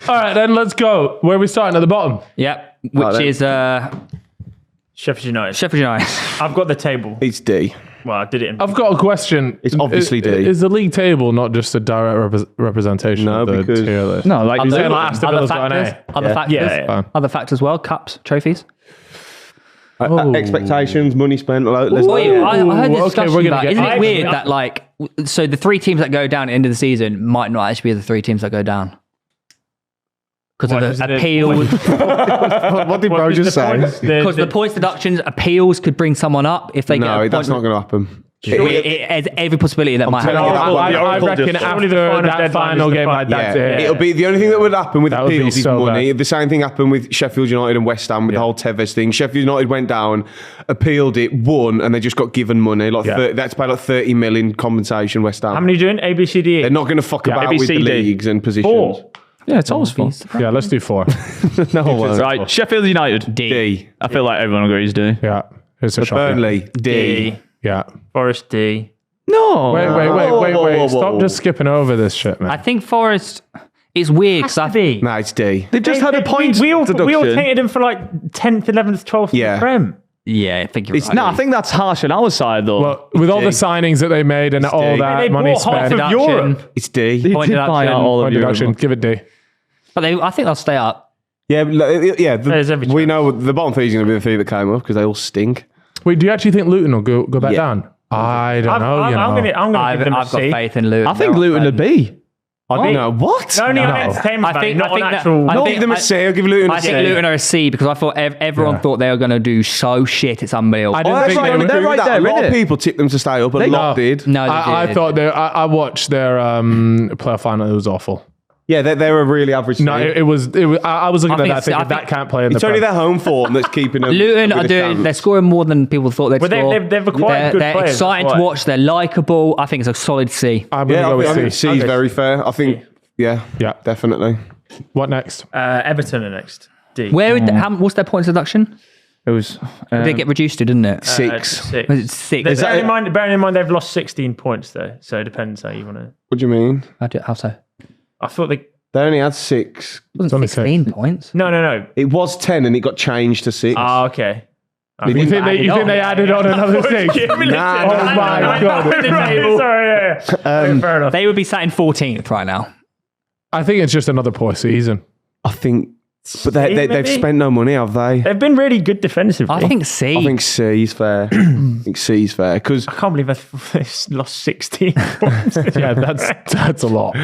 All right, then let's go. Where are we starting? At the bottom? Yep. Which is Sheffield United. Sheffield United. I've got the table. It's D. Well, I did it in... I've got a question. It's obviously D. Is the league table not just a direct representation No, of the because- tier list? No, like You're saying Luton. like Aston Villa's got an A. Other factors. Yeah. Other factors as well. Cups, trophies. Expectations, money spent. Let's Wait, I heard this okay, discussion we're gonna about, get- isn't it I- weird that like, so the 3 teams that go down at the end of the season might not actually be the 3 teams that go down? Because of the appeals. What did bro just say? Because the points deductions, appeals could bring someone up if they get a No, point. that's not going to happen. It has every possibility that might telling happen. you that I one. reckon after final that deadline final is the game like final- that, Yeah, it'll be the only thing that would happen with That would be appeals is so money. bad. The same thing happened with Sheffield United and West Ham with the whole Tevez thing. Sheffield United went down, appealed it, won, and they just got given money. Like that's paid like 30 million compensation. West Ham. How many are you doing? A, B, C, D, E? They're not going to fuck about A, B, with C, the D. leagues and positions. 4. Yeah, it's always fun. Yeah, let's do 4. No, one. Right, Sheffield United. D. I feel like everyone agrees D. Yeah, it's a shot. Burnley. D. D. Yeah. Forest, D. No. Wait. Stop just skipping over this shit, man. I think Forest is weird because I B. No, it's D. They've just had a point We all deduction. tainted him for like 10th, 11th, 12th in Yeah. the Prem. yeah, I think you're right. No, I think that's harsh on our side though. Well, with all the signings that they made and all D. that They money bought half spent, of Europe. It's D. they point did buy deduction, out all of point you. deduction, give it D. But I think they'll stay up. Yeah, There's every we chance. know the bottom 3 is going to be the 3 that came up because they all stink. Wait, do you actually think Luton will go back Yeah. down? I don't know. I'm going to I've give them a got C. faith in Luton. I think They're Luton on would be. No, what? Only No. on entertainment I value, think- not I think on that- actual... I I'll think- give them a C. I'll give Luton a I C. think Luton are a C because I thought everyone thought they were going to do so shit. It's unreal. I didn't I think actually they don't would. agree They're with right that. there, A lot of innit? people tipped them to stay up, a lot did. No, they I did. thought I watched their player final. It was awful. Yeah, they're a really average No, team. it was. I was looking I at think that it's- I thinking that think- can't play in the It's only Prem. their home form that's keeping them. Luton with are a doing. chance. They're scoring more than people thought they'd Well, score. they've acquired good They're players, exciting that's to why. watch. They're likable. I think it's a solid C. I'm gonna Yeah, go I with think C. C is very fair. I think, yeah, definitely. What next? Everton are next. D. Where would what's their points deduction? It was. It did get reduced, didn't it? 6. 6. Was it 6? Bearing in mind they've lost 16 points though, so it depends how you want to... What do you mean? How so? I thought they... They only had 6. It wasn't only 16 points. No. It was 10 and it got changed to 6. Oh, okay. They You didn't think they added on another thing? Nah, Oh my god! Sorry, fair enough. They would be sat in 14th right now. I think it's just another poor season. I think, but they've maybe? spent no money, have they? They've been really good defensively. I think C. I think C is fair. I think C is fair because I can't believe they've lost 16 points. Yeah, that's a lot.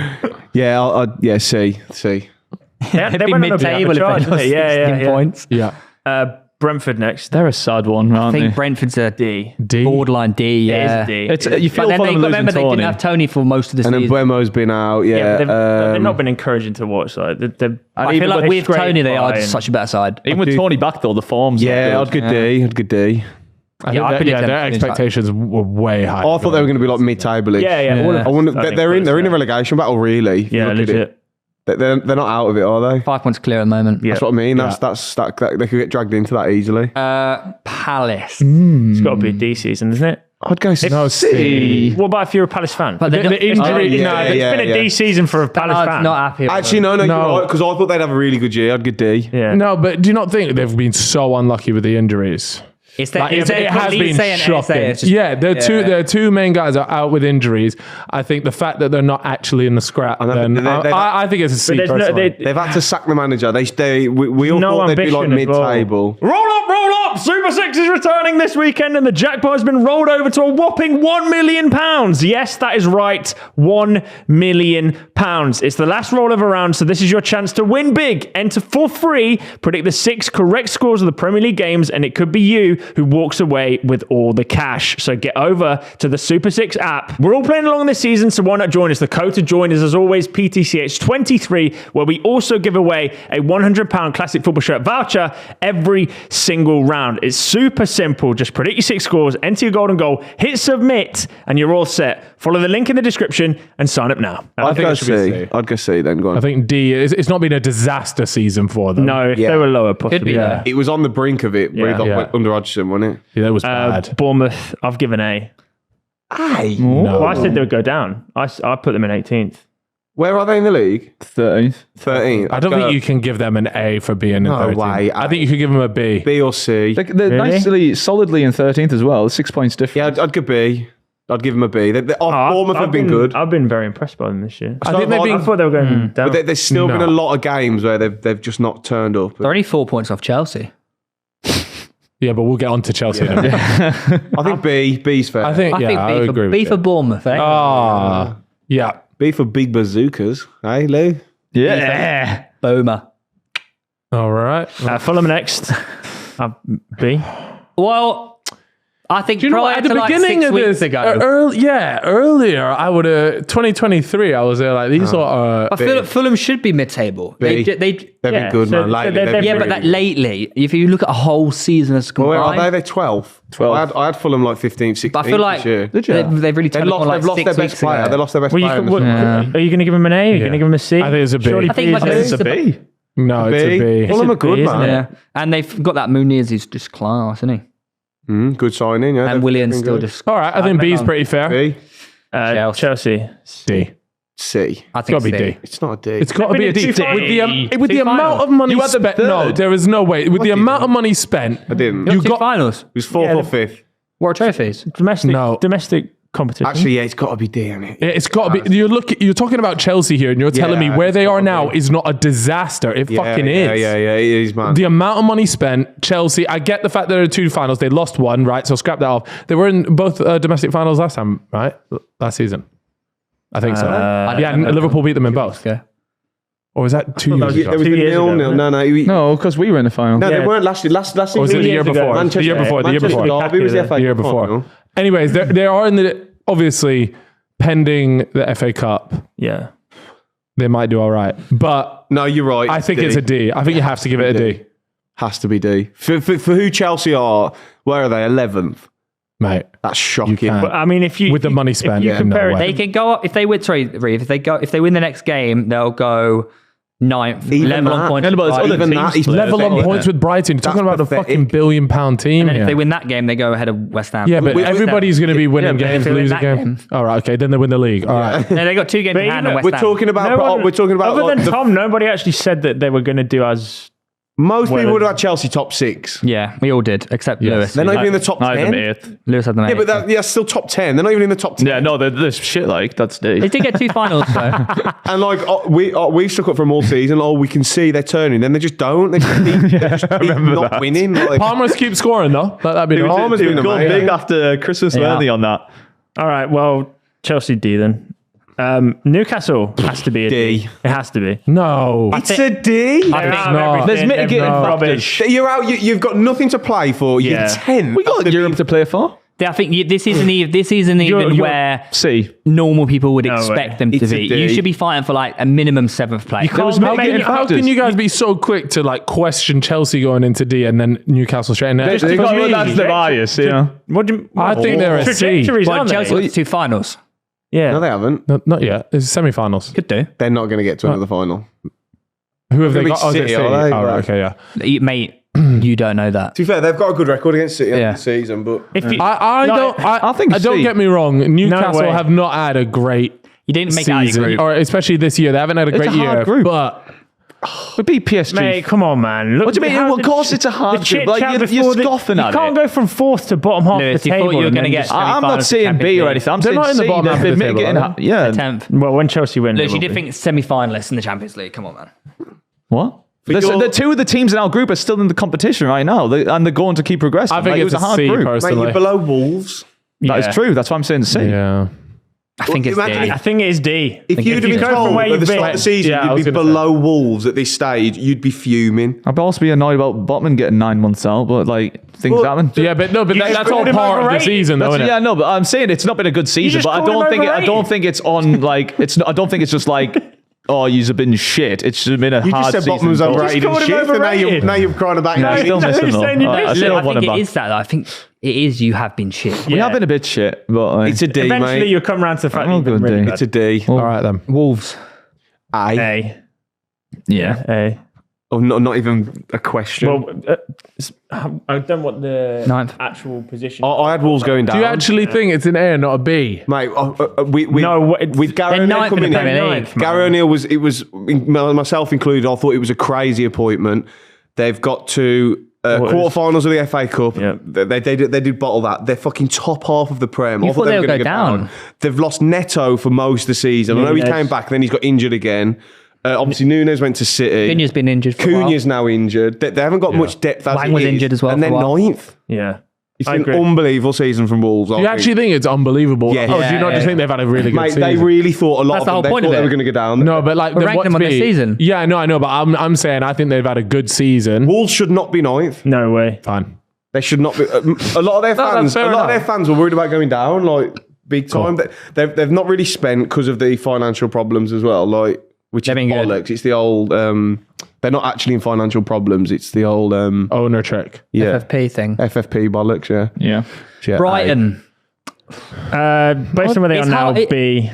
yeah, C. They'd be mid-table if they lost 16 points. Yeah. Brentford next. They're a sad one, I aren't think they? Brentford's a D. borderline D. Yeah. It is D. It's, you feel But then for they, them losing remember they Tony. didn't have Tony for most of the And then season. Buemo's been out. Yeah, They've not been encouraging to watch. Like, I feel like with Tony, they are just such a better side. Even with Tony back though, the form's yeah, not I'd good. good D. I'd good D. I Yeah, I think predict them their to finish expectations were way higher. I thought they were going to be like mid-table. Yeah. I wonder, they're in a relegation battle, really. if you Yeah, look at legit. it. They're not out of it, are they? 5 points clear at the moment. Yeah. That's what I mean. That they could get dragged into that easily. Palace. It's got to be a D season, isn't it? I'd go No, C. What about if you're a Palace fan? But they're The not- injury. yeah, It's been a D season for a Palace I'm fan. not happy. Actually, no, No. you're right, because I thought they'd have a really good year. I'd go D. Yeah. No, but do you not think they've been so unlucky with the injuries? It's that, Like, it's it has complete been say and shocking. say. It's just- Yeah, their two main guys are out with injuries. I think the fact that they're not actually in the scrap, know, then they've- I think it's a C. there's no- personally. They've had to sack the manager. We all No thought they'd be like ambition as well. mid-table. Roll up! Super 6 is returning this weekend and the jackpot has been rolled over to a whopping £1 million. Yes, that is right. £1 million. It's the last roll of a round, so this is your chance to win big. Enter for free, predict the 6 correct scores of the Premier League games, and it could be you who walks away with all the cash. So get over to the Super 6 app. We're all playing along this season, so why not join us? The code to join is, as always, PTCH23, where we also give away a £100 classic football shirt voucher every single round. It's super simple. Just predict your 6 scores, enter your golden goal, hit submit, and you're all set. Follow the link in the description and sign up now. I'd think go it should be C. C. I'd go C then. Go on. I think D. It's not been a disaster season for them. No, if Yeah. they were lower, possibly. be, yeah. It was on the brink of it Yeah. under Hodgson, wasn't it? Yeah, that was bad. Bournemouth, I've given A. Aye. No. Well, I said they would go down. I put them in 18th. Where are they in the league? 13th. 13th. I don't think you can give them an A for being in No 13th. way. I think you could give them a B. B or C. They're Really? nicely, solidly in 13th as well. 6 points different. Yeah, I'd go B. I'd give them a B. Bournemouth have been good. I've been very impressed by them this year. I think I thought they were going down. But there's still been a lot of games where they've just not turned up. They're only 4 points off Chelsea. Yeah, but we'll get on to Chelsea in a minute. I think B. B's fair. I think, I think I B would for, agree B with for you. Bournemouth, eh? Yeah. B for big bazookas. Hey, Lou? Yeah. Boomer. All right. Fulham next. B. Well, I think Do you know what? prior At the to like beginning 6 of weeks this, ago, earlier, I would have 2023. I was there like these are. I feel like Fulham should be mid-table. B. They've They've been good, man. Lately, they've they've yeah, been but really that good. lately, if you look at a whole season as Well, where combined, are they? They're 12th. 12th. I had Fulham like 15th, 16th. but I feel like this year. Did you? they've really They've turned it on lost, like they've 6 lost their weeks best player. ago. They lost their best Well, player. are you going to give them an A? Are you going to give them a C? I think it's a B. Surely I think B like is a- A. It's a B. No, it's a B. Fulham are good, B, isn't man. Yeah, and they've got that Muniz who's just class, isn't he? Good signing, yeah. And they've Williams been still good. just. All right. I think B is pretty fair. B, Chelsea. D. C. I It's got to think be C. D. It's not a D. It's got to be a D. With the- With the amount of money You had them spent, no, third. there is no way. With the amount of money spent, I didn't. you Two got. finals. It was 4th Yeah, or the- 5th. World trophies. Domestic competition. Actually, yeah, it's got to be D, hasn't it? It's got to be. You're talking about Chelsea here, and you're telling me Yeah, where it's they are gotta now be. is not a disaster. It fucking Yeah, is. it is, man. The amount of money spent, Chelsea. I get the fact that there are 2 finals. They lost one, right? So scrap that off. They were in both domestic finals last time, right? Last season, I think so. Yeah, and Liverpool beat them in both. Okay. Or was that 2 years There ago? was 2 the years ago, 0-0. wasn't it? No, because we were in the final. No, Yeah. they weren't last season. Or was it the year years ago. before? Manchester- The year before. The year Manchester before. Derby was the The FA The year Cup before. final. Anyways, they are in the obviously pending the FA Cup. Yeah. They might do all right, but No, you're right. I think it's a D. I think you have to give it a D, Has to be D. For who Chelsea are, where are they? 11th. mate. That's shocking. can't. But I mean, if you With the money spent, if you yeah, compare no it, way. They can go up if they win. Sorry, Reeve. If they win the next game, they'll go 9th, Even level on that. points. Yeah, with but it's Brighton. other Even teams that is playing. Level on points with Brighton. You're talking about a pathetic. fucking £1 billion team. And then here. if they win that game, they go ahead of West Ham. Yeah, but West Ham. everybody's going to be winning but if games, they win losing that games. game- All right, okay, then they win the league. All right. No, they got 2 games in hand on West We're Ham. talking about. We're talking about. Other like, than the- Tom, nobody actually said that they were going to do as. most Well, people would have had Chelsea top 6. Yeah, we all did, except Lewis. They're not even in the top I had them 10. 8th. Lewis had them. Yeah, but eighth. that's still top 10. They're not even in the top 10. Yeah, no, they're shit like. That's D. They did get 2 finals though. And like we stuck up for them all season. Oh, we can see they're turning. Then they just don't. They just keep not that. winning. Like, Palmer's keep scoring though. Let that be known. Palmer's They been were going amazing. big after Christmas, Yeah. weren't they, on that? All right, well, Chelsea D then. Newcastle has to be a D. D. It has to be. No. it's a D. They're think out of not. everything. There's They're mitigating rubbish. You're out. You've got nothing to play for. You're Yeah. 10th. We got Europe to play for. I think this isn't even where C. normal people would No expect way. them to It's a be. D. You should be fighting for like a minimum 7th place. was How mitigating can, how factors. can you guys be so quick to like question Chelsea going into D and then Newcastle straight in there? They got, well, that's the bias, yeah. What do you, I think they're a C. trajectories, Well, aren't Chelsea they? got 2 finals. Yeah. No, they haven't. No, not yet. It's semi-finals. Could do. They're not going to get to another final. Who have they Could be got? Oh, City, City. are they? All right, okay, yeah. Mate, you don't know that. To be fair, they've got a good record against City Yeah. this season, but If you, I No, don't. I think don't C. get me wrong. Newcastle way. have not had a great You didn't make out your season, group. or especially this year. They haven't had a great a hard year. group. But We beat PSG. mate, come on, man. Look, What do you mean? how Well, of the course chit- it's a hard the group. Like, chit-chat you're before scoffing you at can't it. go from 4th to bottom half Lewis, of the you thought table. you were and gonna then get just- semi-finals I'm not of saying Champions B or League. anything. I'm They're saying not in the C. bottom half They've of the been table, getting, are they? yeah. 10th. Well, when Chelsea win, Lewis, they you will did be. think semi-finalists in the Champions League. Come on, man. What? your- The 2 of the teams in our group are still in the competition right now, and they're going to keep progressing. I think Like, it it's was a a hard C group. mate, personally. you're below Wolves. That is true. That's why I'm saying C. Yeah. I think it's Imagine D. I think it is D. If you'd have you been go from told where at the you've start been- of the season Yeah, I you'd was be gonna below Wolves at this stage, you'd be fuming. I'd also be annoyed about Botman getting 9 months out, but like things Well, happen. Yeah, but no, but just that's all called him part of the overrated. season, though, isn't it? Yeah, no, but I'm saying it's not been a good season. just But I called him don't think overrated. it's on like it's. I don't think it's just like you've been shit. It's just been a You hard just said season. Botman was overrated called and him shit, and overrated. now you're crying about I him. still miss him he's though. saying you I missed still I want think him it back. is that, though. I think it is you have been shit. We Yeah. have been a bit shit, but like, It's a D, Eventually, mate. you'll come around to the fact that Oh, you've been good really D. bad. It's a D. All right, then. Wolves. A. A. yeah. A. Oh, not even a question. Well, I don't know what the Ninth. actual position. I had Wolves going down. Do you actually think it's an A, not a B? Mate, with Garratt They're O'Neill ninth in coming the in, Premier League. Garratt O'Neill was myself included. I thought it was a crazy appointment. They've got to quarterfinals of the FA Cup. Yeah. They did bottle that. They're fucking top half of the Prem. You I thought they would were go gonna down. They've lost Neto for most of the season. I know he came back, then he's got injured again. Obviously, Nunes went to City. Cunha's been injured for a while. Cunha's now injured. They haven't got much depth. Lang was injured as well and for a they're while. ninth. Yeah. It's I an agree. unbelievable season from Wolves. Do you actually think it's unbelievable? Yeah. Oh, do you not just think they've had a really good Mate, season? they really thought a lot That's of the them. whole They point thought of they it. were going to go down. No, but like We ranked them on this season. Yeah, I know, but I'm saying I think they've had a good season. Wolves should not be ninth. No way. Fine. They should not be. A lot of their that's fans, fair enough. were worried about going down, like big time. They've not really spent because of the financial problems as well, like which is They've been good. bollocks. It's the old. They're not actually in financial problems. It's the old. Owner trick. Yeah, FFP thing. FFP bollocks. Yeah. Yeah. Brighton. Based on where they are It's now, hard- it- B.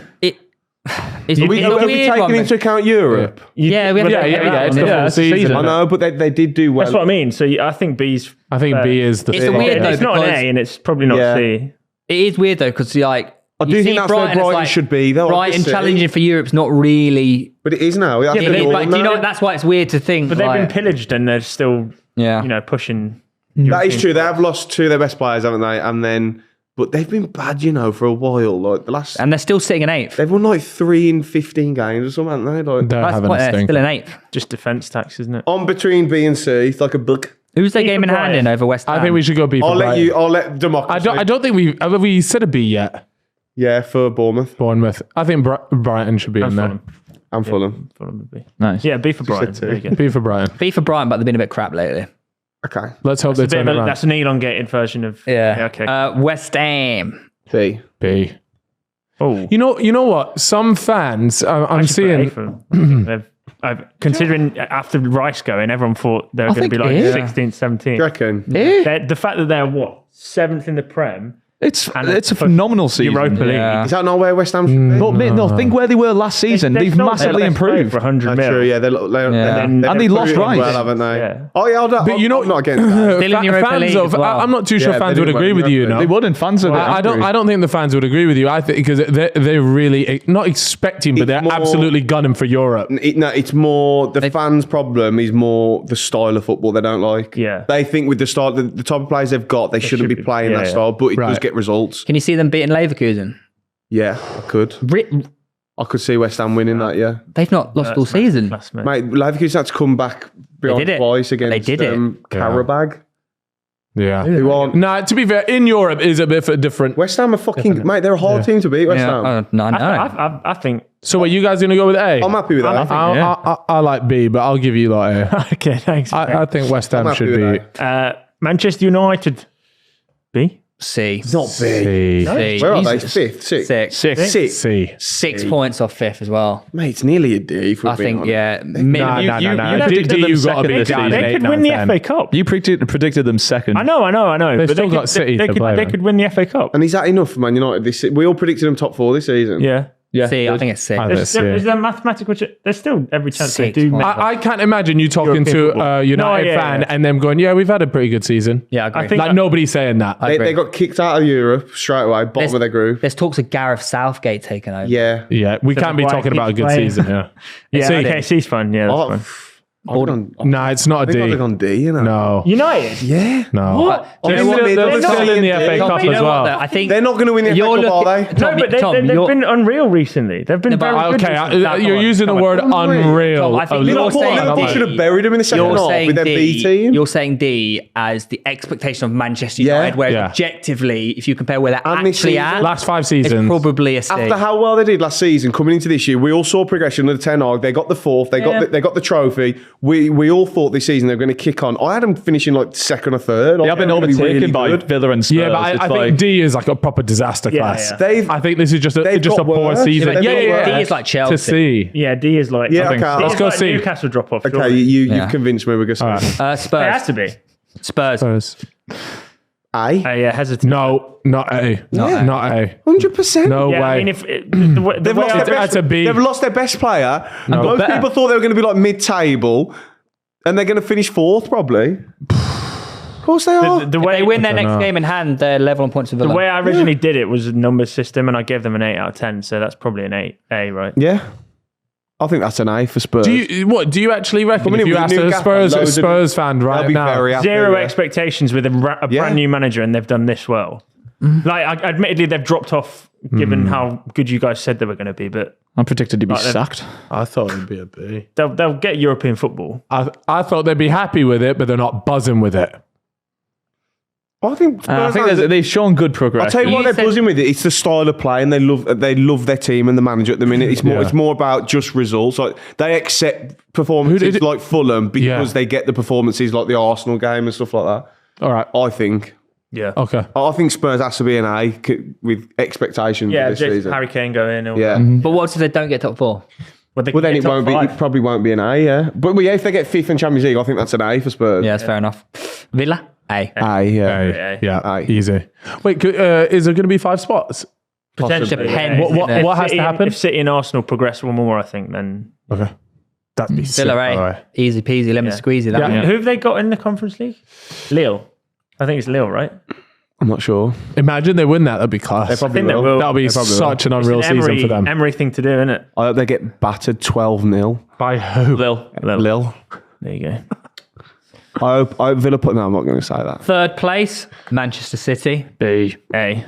It's Are a we weird taking one. into account Europe? Yeah, we have Yeah, it's the full season. I know, but they did do well. That's what I mean. So I think B's. I think B is the It's a weird though, It's not an because- A, and it's probably not Yeah. C. It is weird though, because like I do you think see that's where Brighton, it's Brighton like, should be, though, Brighton obviously. challenging for Europe's not really. But it is now. That's Yeah, the norm but do you now. know that's why it's weird to think. But they've been like, pillaged, and they're still, yeah. pushing. That is true. They have lost two of their best players, haven't they? And then, but they've been bad, for a while. Like the last, And they're still sitting in eighth. they've won like 3 in 15 games or something, haven't they? Like, They're That's having quite, a they're stink. still in eighth. Just defence tax, isn't it? on between B and C, it's like a book. Who's their B game for in hand Brighton. in over West Ham? I think we should go B for Brighton. I'll let democracy. I don't think have we said a B yet? Yeah, for Bournemouth Bournemouth. I think Brighton should be in there. Fulham. and Fulham. Fulham would be. Nice. Yeah, B for Brighton. said two. There you go. B for Brighton. B for Brighton, but they've been a bit crap lately. Okay. Let's hope they turn it around. That's an elongated version of. Yeah. Okay. West Ham. B. B. Oh. You know what? Some fans, I'm seeing. Considering after Rice going, everyone thought they were going to be like yeah. 16th, 17th. Do you reckon? The fact that they're what? 7th in the Prem, It's And a for phenomenal season. Europa League. Yeah. Is that not where West Ham should be? But mate, no, think where they were last season. They've sold massively their best player improved. for 100 That's mil. true, yeah. And they lost improved Rice. well, haven't they? Yeah. Oh, yeah, But you know, I'm not against that. Still in Europa fans League of, as well. I'm not too sure Yeah, fans they would do agree well. with you. They They wouldn't. Fans are. I don't think the fans would agree with you. I think because they're really not expecting, but It's they're more- absolutely gunning for Europe. It's more the fans' problem is more the style of football they don't like. Yeah. They think with the style, the type of players they've got, they shouldn't should be be- playing that yeah. style, but it does Right. get results. Can you see them beating Leverkusen? Yeah, I could. I could see West Ham winning that. Yeah, They've not lost all season. Class, mate. mate. Leverkusen had to come back beyond did it. twice against They did it. Karabag. Yeah. Who aren't Nah, to be fair, in Europe is a bit of a different. West Ham are fucking mate. They're a hard team to beat. West Ham. Oh, no, I think. So, are you guys going to go with A? I'm happy with that. I like B, but I'll give you like A. Okay, thanks. I think West Ham happy should with be Manchester United. B. C. Not big. C. C. Where are they? Jesus. Fifth, sixth, Six. sixth. C. 6 points off fifth as well. Mate, it's nearly a D. If we're I being think, honest. yeah. Nah, You predicted D, them you got to second be this down season. They 8, could 9, win the 10. FA Cup. You predicted them second. I know. They've But still they got could, City they to play could with. win the FA Cup. And is that enough for Man United? We all predicted them top 4 this season. Yeah. Yeah. C, I think it's C. I think Is it's C. there mathematical? There's still every chance they 6 do. points. Make I can't imagine you talking European to football. a United No, yeah, fan yeah. and them going, "Yeah, we've had a pretty good season." Yeah, I agree. I think- Like nobody's saying that. They got kicked out of Europe straight away, bottom of their group. There's talks of Gareth Southgate taking over. Yeah. Yeah, we can't be Brighton talking about a good keeps playing. season. Yeah. Yeah, C. okay, C's fun. Yeah, Oh, that's fun. Nah, it's not a I think I'd D. have gone D, you know. No. United. Yeah. No. What? They're You know what? still They're not in the in FA D. Cup You as know what, though? well. I think They're not going to win the FA You're Cup, are they? looking- Tom, No, but Tom, they've you're- been unreal recently. They've been very good. Okay, recently. No, you're come on, using the come on. word unreal. Tom, I think a you're lot. saying Liverpool D. should have buried them in the second You're half saying with their B team. You're saying D as the expectation of Manchester Yeah. United, whereas Yeah. objectively, if you compare where they're And this actually season- at, Last 5 it's seasons. probably a C. After how well they did last season, coming into this year, we all saw progression of the Ten Hag. They got the 4th. They got the trophy. We all thought this season they were going to kick on. I had them finishing like 2nd or 3rd. They have been overtaken by Villa and Spurs. Yeah, but I It's think D is like a proper disaster class. yeah. I think this is just a they've just a got poor worse. season. They've got worse. D is like Chelsea. To C. Yeah, D is like. Yeah, I think okay. D Let's is go like C. Newcastle drop off. Okay, you've convinced me we're going to say All right. Spurs. It has to be. Spurs. Spurs. A. Yeah, hesitant. No, not A. Yeah. Not A. 100%. No Yeah, way. I mean, if the way They've lost, I- their It's- best, that's a B. they've lost their best player. No. Most better. people thought they were going to be like mid-table. And they're going to finish 4th, probably. Of course they are. The If way they win their next game in hand, they're level on points with Villa. The way I originally did it was a number system, and I gave them an 8 out of 10, so that's probably an 8A, right? Yeah. I think that's an A for Spurs. Do you actually reckon if you asked a Spurs fan right now? Zero expectations with a brand new manager, and they've done this well. Like, admittedly, they've dropped off given how good you guys said they were going to be, but I'm predicted to be sacked. I thought it'd be a B. they'll get European football. I thought they'd be happy with it, but they're not buzzing with it. I think they've shown good progress. I'll tell you what they're buzzing with it. It's the style of play, and they love their team and the manager at the minute. It's more about just results. Like they accept performances like Fulham because they get the performances like the Arsenal game and stuff like that. All right, I think. Yeah. Okay. I think Spurs has to be an A with expectations. Yeah, this season. Harry Kane go in. But what if they don't get top 4? Well, then it won't be. It probably won't be an A. Yeah, but if they get 5th in Champions League, I think that's an A for Spurs. Yeah, that's fair enough. Villa, A. Yeah, easy. Wait, is there going to be 5 spots? Potentially. Depends. What has to happen? If City and Arsenal progress one more, I think, then... Okay. That'd be sick. Villa, A. Easy peasy, lemon squeezy. Who have they got in the Conference League? Lille. I think it's Lille, right? I'm not sure. Imagine they win that. That'd be class. They probably will. That'll be such an unreal season for them. Emery thing to do, isn't it? I hope they get battered 12-0. By who? Lille. There you go. I hope Villa put... No, I'm not going to say that. 3rd place, Manchester City. B. A.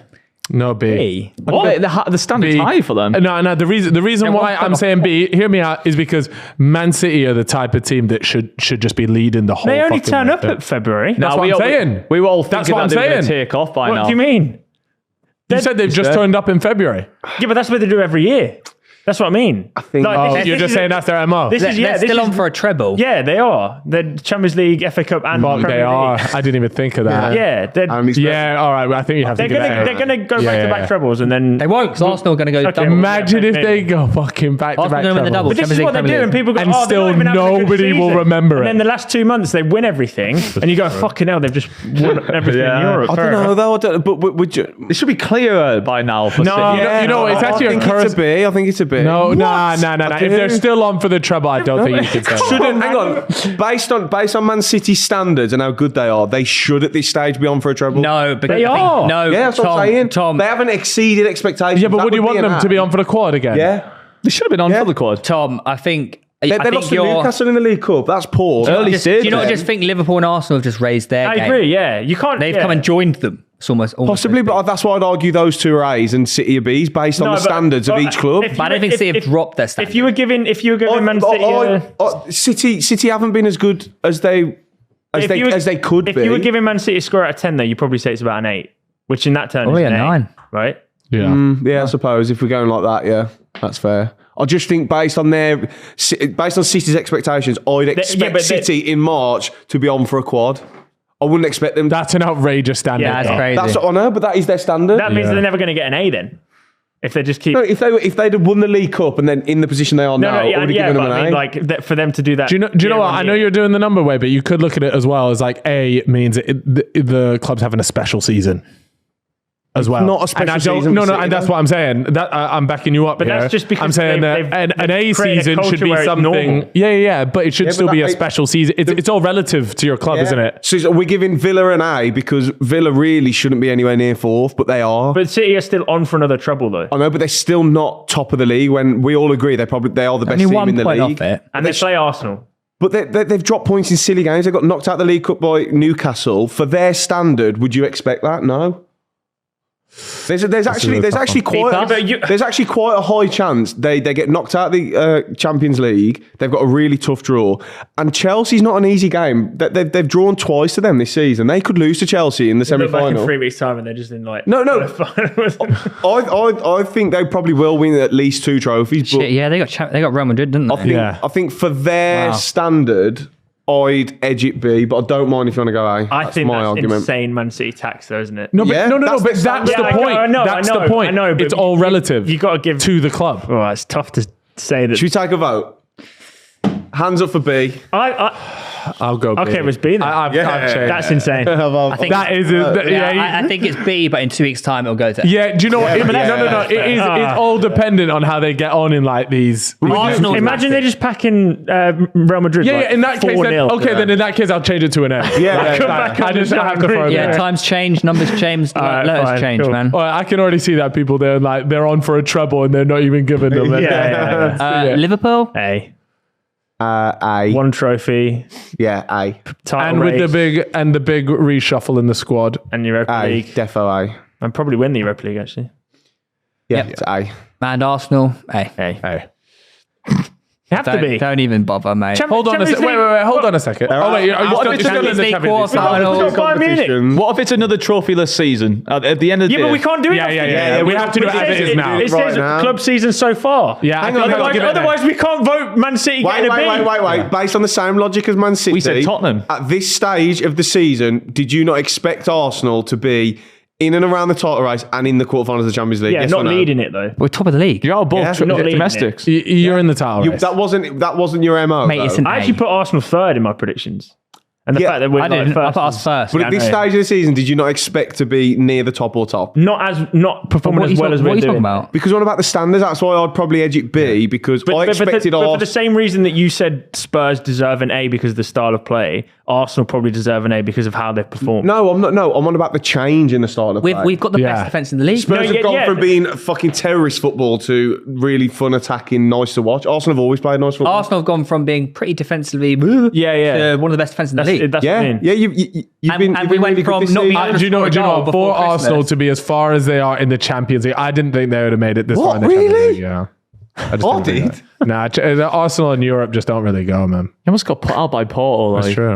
No, B. What? The standard's high for them. No. The reason why I'm saying B, hear me out, is because Man City are the type of team that should just be leading the whole. They only fucking turn up thing. at February. That's what I'm saying. We were all That's thinking what I'm that they were going to saying. take off by now. What do you mean? You said they've just turned up in February. Yeah, but that's what they do every year. That's what I mean. I think... You're just saying that's their MO. They're still on for a treble. Yeah, they are. The Champions League, FA Cup, and Fuck, Premier they are. League. I didn't even think of that. Yeah, All right. Well, I think you have they're to give gonna it. they're gonna go back-to-back trebles, and then They won't, because Arsenal are going to go double. Imagine if they go fucking back-to-back Arsenal win the double. trebles. But this is what they do, and people go, And they're still not even having a good nobody will season. remember And it. then the last 2 months, they win everything, and you go, fucking hell, they've just won everything in Europe. I don't know, though. But would you... It should be clearer by now for No, City. You know, it's actually I think it's a B. I think it's a B. No. If they're still on for the treble, I don't think you could say that. Shouldn't, hang on. Based on Man City's standards and how good they are, they should at this stage be on for a treble. No, because They are. No, Yeah, that's what I'm saying. Tom, They haven't exceeded expectations. Yeah, but That would you be want an them A. to be on for the quad again? Yeah. They should have been on for the quad. Tom, I think They lost to you're... Newcastle in the League Cup. That's poor. Early Do stage. you not just think Liverpool and Arsenal have just raised their I game? agree, yeah. You can't... They've come and joined them. It's almost Possibly, but that's why I'd argue those two are A's and City are B's based on the standards of each club. But I don't think City have dropped their standards. If you were giving Man City... City haven't been as good as they could be. If you were giving Man City a score out of 10, though, you'd probably say it's about an 8, which in that turn Probably is a an 9. right? Yeah. Yeah, I suppose if we're going like that, yeah, that's fair. I just think based on City's expectations, I'd expect City in March to be on for a quad. I wouldn't expect them. That's an outrageous standard. Yeah, that's though. crazy. That's what I know, but that is their standard. That means they're never going to get an A then. If they just keep... No, if they'd have won the League Cup and then in the position they are now, I would have given them but an I A. mean, like, for them to do that... Do you know what? I know you're doing the number way, but you could look at it as well as like A means the club's having a special season. As well, not a special season. And that's what I'm saying. That I'm backing you up. But here. that's just because I'm saying that an A season should be something. Yeah, but it should still be a special season. It's all relative to your club, isn't it? So we're giving Villa an A because Villa really shouldn't be anywhere near 4th, but they are. But City are still on for another treble, though. I know, but they're still not top of the league. When we all agree they are the best team in the league. And they play Arsenal. But they've dropped points in silly games. They got knocked out of the League Cup by Newcastle. For their standard, would you expect that? No. There's actually quite a high chance they get knocked out of the Champions League. They've got a really tough draw, and Chelsea's not an easy game. They've drawn twice to them this season. They could lose to Chelsea in the semi-final. Like in 3 weeks' time, and they're just in like no. I think they probably will win at least 2 trophies. But yeah, they got Real Madrid, didn't they? I think for their standard, I'd edge it B, but I don't mind if you want to go A. I think my that's argument. Insane Man City tax, though, isn't it? No, but but that's the point. That's the point. I know, but it's all relative. You got to give to the club. Oh, it's tough to say that. Should we take a vote? Hands up for B. I'll go B. Okay, it was B then. I've changed. That's insane. I think That is... I think it's B, but in 2 weeks' time it'll go to. Yeah, do you know what? No. It's all dependent on how they get on in like these. Arsenal. Imagine they're just packing Real Madrid. Yeah, in that case, then, 4-0. then in that case, I'll change it to an F. Yeah, Come back I on just the have to throw it Yeah, there. times change, numbers change. Alright, Let us fine, change, cool. man. Well, I can already see that people they're on for a treble and they're not even giving them. Yeah. Liverpool. A. A. One trophy. Yeah, A. Title And with the race, big reshuffle in the squad. and Europa A. League. Defo A. And probably win the Europa League, actually. Yeah, Yep. it's A. And Arsenal. A. A. You have to be. Don't even bother, mate. Hold on a second. Wait. Hold on a second. Oh wait, are you What if still it's in the Champions League Champions League? quarterfinals? We've got 5 minutes. What if it's another trophyless season? At the end of the Yeah, day. but we can't do it. Yeah. We have to do it as it is now. It says now. club season so far. Yeah, I think we have to give it Otherwise, we can't vote Man City getting a B. Wait. Based on the same logic as Man City, We said Tottenham. At this stage of the season, did you not expect Arsenal to be in and around the title race and in the quarterfinals of the Champions League? Yeah, Yes not or no? leading it though. We're top of the league. You are both Yeah, not leading domestics. You're in the title race. That wasn't your MO. Mate, though. it's an I A. actually put Arsenal third in my predictions. And the Yeah, fact that we're I like didn't. I first. put us first. But at this stage of the season, did you not expect to be near the top or top? Not performing as well as what we're are you doing. talking about? Because what about the standards? That's why I'd probably edge it B, because I expected but for the Arsenal. same reason that you said Spurs deserve an A because of the style of play, Arsenal probably deserve an A because of how they've performed. No, I'm not. No, I'm on about the change in the style of play. We've got the Yeah. best defense in the league. Spurs No, have gone yeah. from being fucking terrorist football to really fun attacking, nice to watch. Arsenal have always played nice football. Arsenal have gone from being pretty defensively Yeah. to one of the best defenses in the That's, league. that's what I Yeah, mean. yeah. You've been. And You've we been went really good from this not being season. able Do you know score a goal what? For before Arsenal Christmas. to be as far as they are in the Champions League, I didn't think they would have made it this What, far in the Champions really? League. Yeah. I just I didn't think did? that. Nah, Arsenal and Europe just don't really go, man. You almost got put out by Porto. That's Like. true.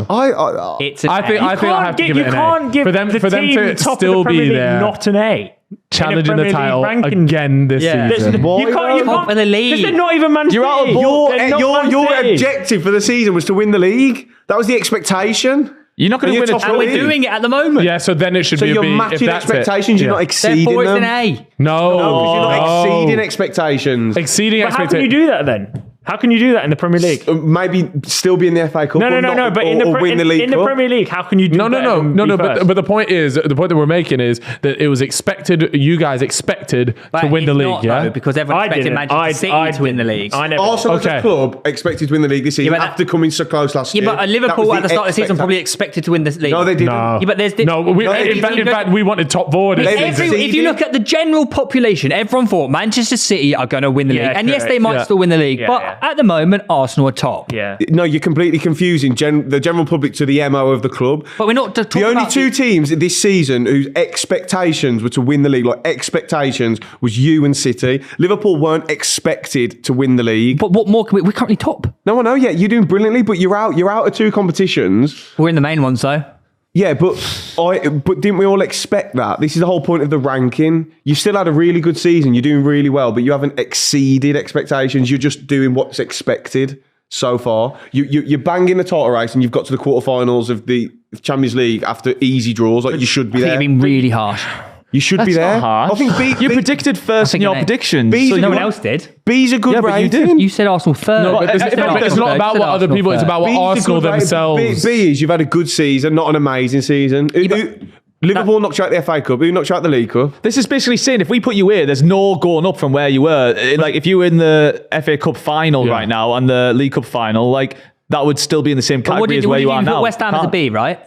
It's an I think A. I have to give it an A. can't give for them the to team top still of the Premier be League there, not an A. challenging in a the Premier League title ranking. again this Yeah. season. Why You though? Top of the league. Because they're not even Man City. You're out of They're not Man your City. objective for the season was to win the league. That was the expectation. You're not going to And win you're a top And of we're the league. doing it at the moment. Yeah, so then it should So be a you're B. if matching that's expectations. It. You're not Yeah. exceeding Therefore, it's them. an A. No, No, because you're not no. exceeding expectations. Exceeding But how can you expectations. do that then? How can you do that in the Premier League? Maybe still be in the FA Cup. No. But in the win the League in the Cup. Premier League, how can you do No. that? But the point that we're making is that it was expected. You guys expected But to win the it's league, not, yeah. though, because everyone I expected didn't. Manchester City to win the league. I never. Arsenal as Okay. a club expected to win the league this season Yeah, but after coming so close last Yeah, year. but That Liverpool was at the start of the season expectation. probably expected to win this league. No, they didn't. No, Yeah, but there's no. if In fact, we wanted top forward. They if you exceeded. look at the general population, everyone thought Manchester City are going to win the Yeah, league. And yes, correct. they might Yeah. still win the league. Yeah, but yeah. at the moment, Arsenal are top. Yeah. No, you're completely confusing the general public to the MO of the club. But we're not talking The only about two teams this season whose expectations were to win the league, like expectations, was you and City. Liverpool weren't expected to win the league. But what more can we're currently top. No, I know. Yeah, you're doing brilliantly, but you're out of two competitions. We're in the main ones, though. Yeah, but didn't we all expect that? This is the whole point of the ranking. You still had a really good season. You're doing really well, but you haven't exceeded expectations. You're just doing what's expected so far. You're banging the title race, and you've got to the quarterfinals of the Champions League after easy draws. Like you should be You've there. been really harsh. You should be That's there. not harsh. I think You predicted first in think your an A. predictions. B's So a No you one want- else did. B's a good Yeah, but you rating. did. You said Arsenal third. No, but You said it's not Arsenal about third. what other people. It's about what B's a Arsenal good rating. themselves. B is you've had a good season, not an amazing season. Liverpool knocked you out the FA Cup. Who knocked you out the League Cup? This is basically saying if we put you here, there's no going up from where you were. Like if you were in the FA Cup final Yeah. right now and the League Cup final, like that would still be in the same But category as where you are put now. West Ham as a Can't- B, right?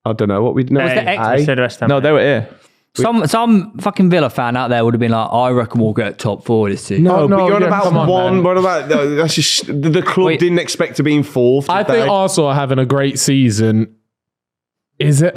I don't know what we know. Was the X- I said West Ham. No, they were here. Some fucking Villa fan out there would have been like, I reckon we'll get top four this season. No, but no, you're on yeah, about come on, one. man. What about that's just the club Wait. didn't expect to be in fourth. I did think they? Arsenal are having a great season. Is it?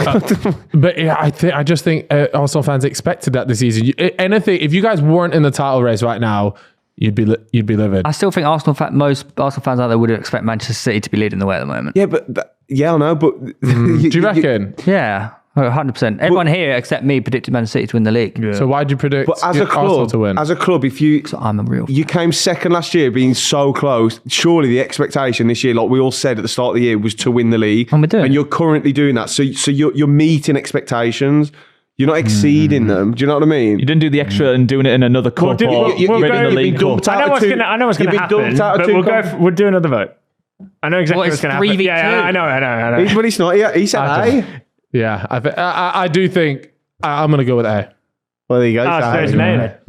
But yeah, I just think Arsenal fans expected that this season. Anything, if you guys weren't in the title race right now, you'd be livid. I still think most Arsenal fans out there would expect Manchester City to be leading the way at the moment. Yeah, but yeah, I know. But Do you reckon? Yeah, 100%. Everyone here except me predicted Man City to win the league. So why'd you predict But as a Arsenal club, to win? if you So I'm a real. you came second last year, being so close, surely the expectation this year, like we all said at the start of the year, was to win the league. And we're doing and it. you're currently doing that. So you're meeting expectations. You're not exceeding them. Do you know what I mean? You didn't do the extra and doing it in another cup did- or we'll winning go- the League dumped Cup. out I know of what's two- going to you've been happen, dumped out of but two we'll do another vote. I know exactly what's going to happen. 3v2. Yeah, I know. But he's not. He said A. Yeah, I do think I'm going to go with A. Well, there you go. Spurs and A.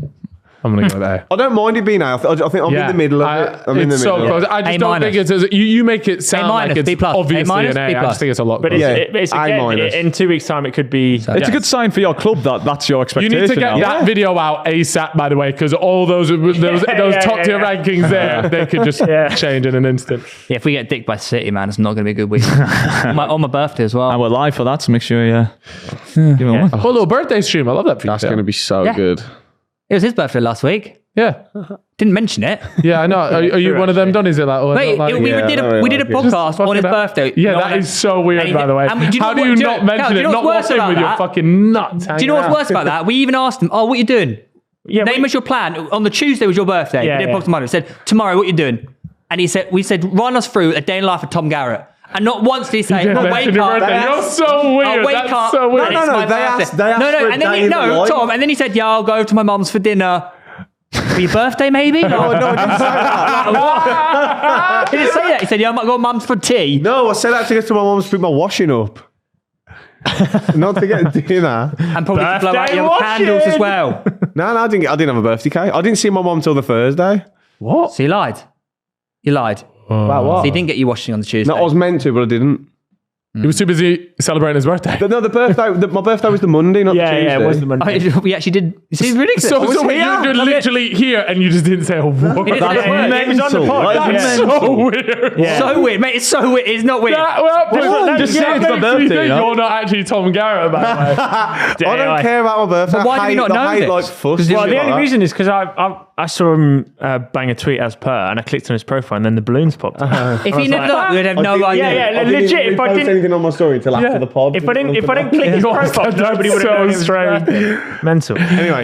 I'm going to go with A. I don't mind it being A. I think I'm in the middle of it. I'm in the middle. Close. I just don't think it's you make it sound like it's B+, obviously A-, an A. B+. I just think it's a lot. But closer. it's again, in 2 weeks' time, it could be. It's a good sign for your club that that's your You expectation. need to get now. that video out ASAP, by the way, because all those top tier rankings there, they could just change in an instant. Yeah, if we get dicked by City, man, it's not going to be a good week. on my birthday as well. And we're live for that, so make sure you give it one. Oh, little birthday stream. I love that. That's going to be so good. It was his birthday last week. Yeah. Didn't mention it. Yeah, I know. Are you one of them done? Is it like... Wait, like we did a podcast on his birthday. Yeah, that is so weird, by the way. How do you not mention it? Not walk in with your fucking nuts. Do you know what's worse about that? We even asked him, what are you doing? Yeah, Name us your plan. On the Tuesday was your birthday. Yeah, we did a podcast tomorrow. Said, tomorrow, what are you doing? And we said, run us through a day in life of Tom Garratt. And not once did he say, wake up. You're so weird. Wake up. So weird. No, they asked for a day in the life. Tom. And then he said, I'll go to my mum's for dinner. For your birthday, maybe? No, I didn't say that. He didn't say that. He said, I might go to mum's for tea. No, I said that to get to my mum's to pick my washing up. Not to get dinner. And probably to blow out Birthday your candles as well. No, I didn't have a birthday cake. I didn't see my mum till the Thursday. What? So you lied. You lied. About what? So he didn't get you washing on the Tuesday. No, I was meant to, but I didn't. He was too busy celebrating his birthday. No, my birthday was the Monday, not the Tuesday. Yeah, it was the Monday. We actually did. It's ridiculous. So you're literally here and you just didn't say a word. It was on the pod. That's so weird. Yeah. So weird, mate. It's so weird. It's not weird. Just say it's my birthday, you know? You're not actually Tom Garratt, by the way. I don't care about my birthday. But why do you not know this? Like fuss. Well, the only reason is because I saw him bang a tweet as per, and I clicked on his profile, and then the balloons popped up. If he never done it, we'd have no idea. Yeah, legit. If I didn't anything on my story until after the pod. If I didn't click his profile, nobody would have known it was strange. mental. Anyway,